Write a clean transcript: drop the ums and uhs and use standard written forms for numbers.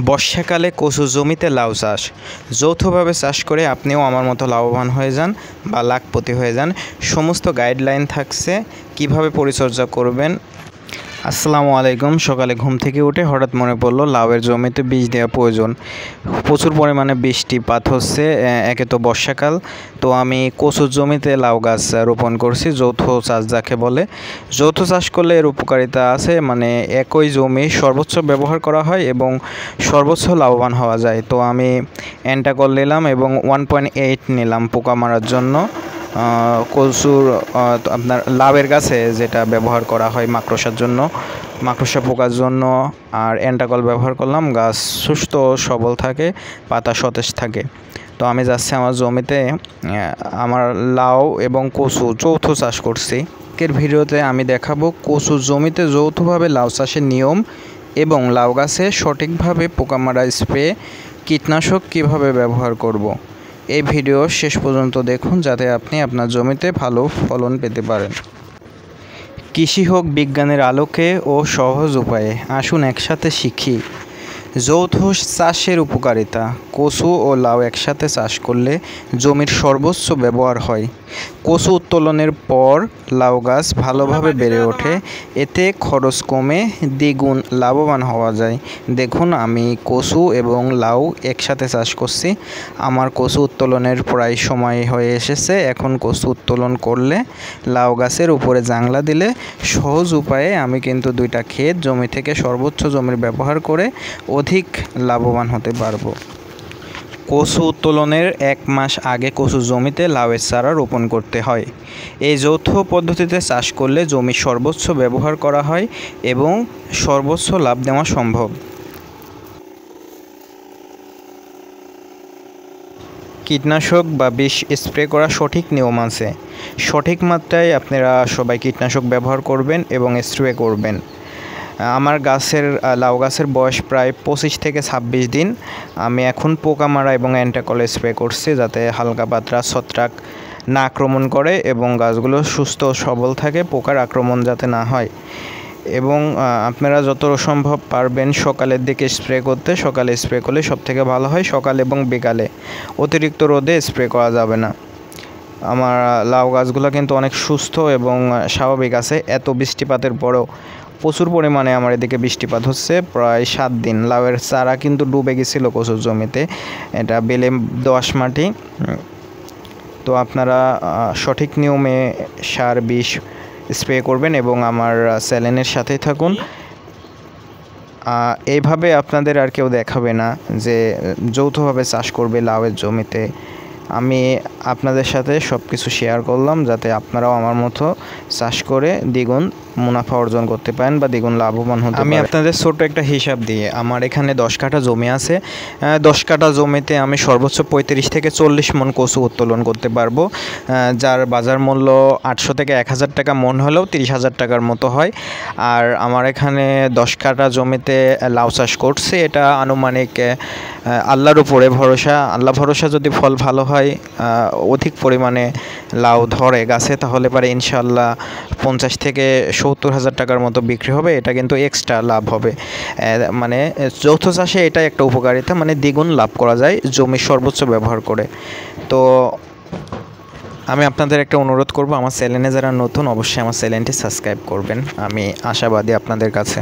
বর্ষাকালে কচু জমিতে লাউ চাষ যৌথভাবে চাষ করে আপনিও আমার মতো লাভবান হয়ে যান বা লাখপতি হয়ে যান। সমস্ত গাইডলাইন থাকছে কিভাবে পরিচর্যা করবেন। আসসালামু আলাইকুম। সকালে ঘুম থেকে উঠে হঠাৎ মনে পড়লো লাউয়ের জমিতে বীজ দেওয়া প্রয়োজন। প্রচুর পরিমাণে বৃষ্টিপাত হচ্ছে, একে তো বর্ষাকাল, তো আমি কচুর জমিতে লাউ গাছ রোপণ করছি। যৌথ চাষ যাকে বলে, যৌথ চাষ করলে এর উপকারিতা আছে, মানে একই জমি সর্বোচ্চ ব্যবহার করা হয় এবং সর্বোচ্চ লাভবান হওয়া যায়। তো আমি অ্যান্টাকল নিলাম এবং 1.8 নিলাম পোকা মারার জন্য। কচুর আপনার লাউয়ের গাছে যেটা ব্যবহার করা হয় মাকড়সার জন্য, মাকড়সা পোকার জন্য, আর অ্যান্টাকল ব্যবহার করলাম। গাছ সুস্থ সবল থাকে, পাতা সতেজ থাকে। তো আমি যাচ্ছি আমার জমিতে, আমার লাউ এবং কচু যৌথ চাষ করছি। এর ভিডিওতে আমি দেখাবো কচু জমিতে যৌথভাবে লাউ চাষের নিয়ম এবং লাউ গাছে সঠিকভাবে পোকা মারা স্প্রে, কীটনাশক কিভাবে ব্যবহার করব। এই ভিডিও শেষ পর্যন্ত দেখুন যাতে আপনি আপনার জমিতে ভালো ফলন পেতে পারেন। কৃষি হোক বিজ্ঞানের আলোকে ও সহজ উপায়ে, আসুন একসাথে শিখি যৌথ চাষের উপকারিতা। কচু ও লাউ একসাথে চাষ করলে জমির সর্বোচ্চ ব্যবহার হয়। কচু উত্তোলনের পর লাউ গাছ ভালোভাবে বেড়ে ওঠে, এতে খরচ কমে দ্বিগুণ লাভবান হওয়া যায়। দেখুন, আমি কচু এবং লাউ একসাথে চাষ করছি। আমার কচু উত্তোলনের প্রায় সময় হয়ে এসেছে। এখন কচু উত্তোলন করলে লাউ গাছের উপরে জাংলা দিলে সহজ উপায়ে আমি কিন্তু 2টা ক্ষেত জমি থেকে সর্বোচ্চ জমির ব্যবহার করে অধিক লাভবান হতে পারবো। কচু উত্তোলনের 1 মাস আগে কচু জমিতে লাউয়ের চারা রোপণ করতে হয়। এই যৌথ পদ্ধতিতে চাষ করলে জমি সর্বোচ্চ ব্যবহার করা হয় এবং সর্বোচ্চ লাভ নেওয়া সম্ভব। কীটনাশক বা বিষ স্প্রে করার সঠিক নিয়ম আছে। সঠিক মাত্রায় আপনারা সবাই কীটনাশক ব্যবহার করবেন এবং স্প্রে করবেন। আমার লাউ গাছের বয়স প্রায় 25 থেকে 26 দিন। আমি এখন পোকা মারা এবং অ্যান্টাকল স্প্রে করছি যাতে হালকা পাতলা ছত্রাক না আক্রমণ করে এবং গাছগুলো সুস্থ সবল থাকে, পোকার আক্রমণ যাতে না হয়। এবং আপনারা যত সম্ভব পারবেন সকালের দিকে স্প্রে করতে। সকালে স্প্রে করলে সবথেকে ভালো হয়, সকালে এবং বিকালে। অতিরিক্ত রোদে স্প্রে করা যাবে না। আমার লাউ গাছগুলো কিন্তু অনেক সুস্থ এবং স্বাভাবিক আছে। এত বৃষ্টিপাতের পরেও প্রচুর পরিমাণে আমার এদিকে বৃষ্টিপাত হচ্ছে, প্রায় 7 দিন। লাউয়ের চারা কিন্তু ডুবে গেছিলো কচুর জমিতে, এটা বেলে দোআঁশ মাটি। তো আপনারা সঠিক নিয়মে সার বিষ স্প্রে করবেন এবং আমার চ্যানেলের সাথেই থাকুন। এইভাবে আপনাদের আর কেউ দেখাবে না যে যৌথভাবে চাষ করবে লাউয়ের জমিতে। আমি আপনাদের সাথে সব কিছু শেয়ার করলাম যাতে আপনারাও আমার মতো চাষ করে দ্বিগুণ মুনাফা অর্জন করতে পারেন বা দ্বিগুণ লাভবান হতে পারেন। আমি আপনাদের ছোট্ট একটা হিসাব দিয়ে, আমার এখানে 10 কাঠা জমি আছে। 10 কাঠা জমিতে আমি সর্বোচ্চ 35 থেকে 40 মণ কচু উত্তোলন করতে পারবো, যার বাজার মূল্য 800 থেকে 1000 টাকা মণ হলেও 30,000 টাকার মতো হয়। আর আমার এখানে 10 কাঠা জমিতে লাউ চাষ করছে, এটা আনুমানিক আল্লাহর উপরে ভরসা। আল্লাহ ভরসা, যদি ফল ভালো হয়, অধিক পরিমাণে লাউ ধরে গাছে, তাহলে পারে ইনশাল্লাহ 50 থেকে 70,000 টাকার মতো বিক্রি হবে। এটা কিন্তু এক্সট্রা লাভ হবে। মানে যৌথ চাষে এটা একটা উপকারিতা, মানে দ্বিগুণ লাভ করা যায় জমির সর্বোচ্চ ব্যবহার করে। তো আমি আপনাদের একটা অনুরোধ করব, আমার চ্যানেলে যারা নতুন অবশ্যই আমার চ্যানেলটি সাবস্ক্রাইব করবেন। আমি আশাবাদী আপনাদের কাছে।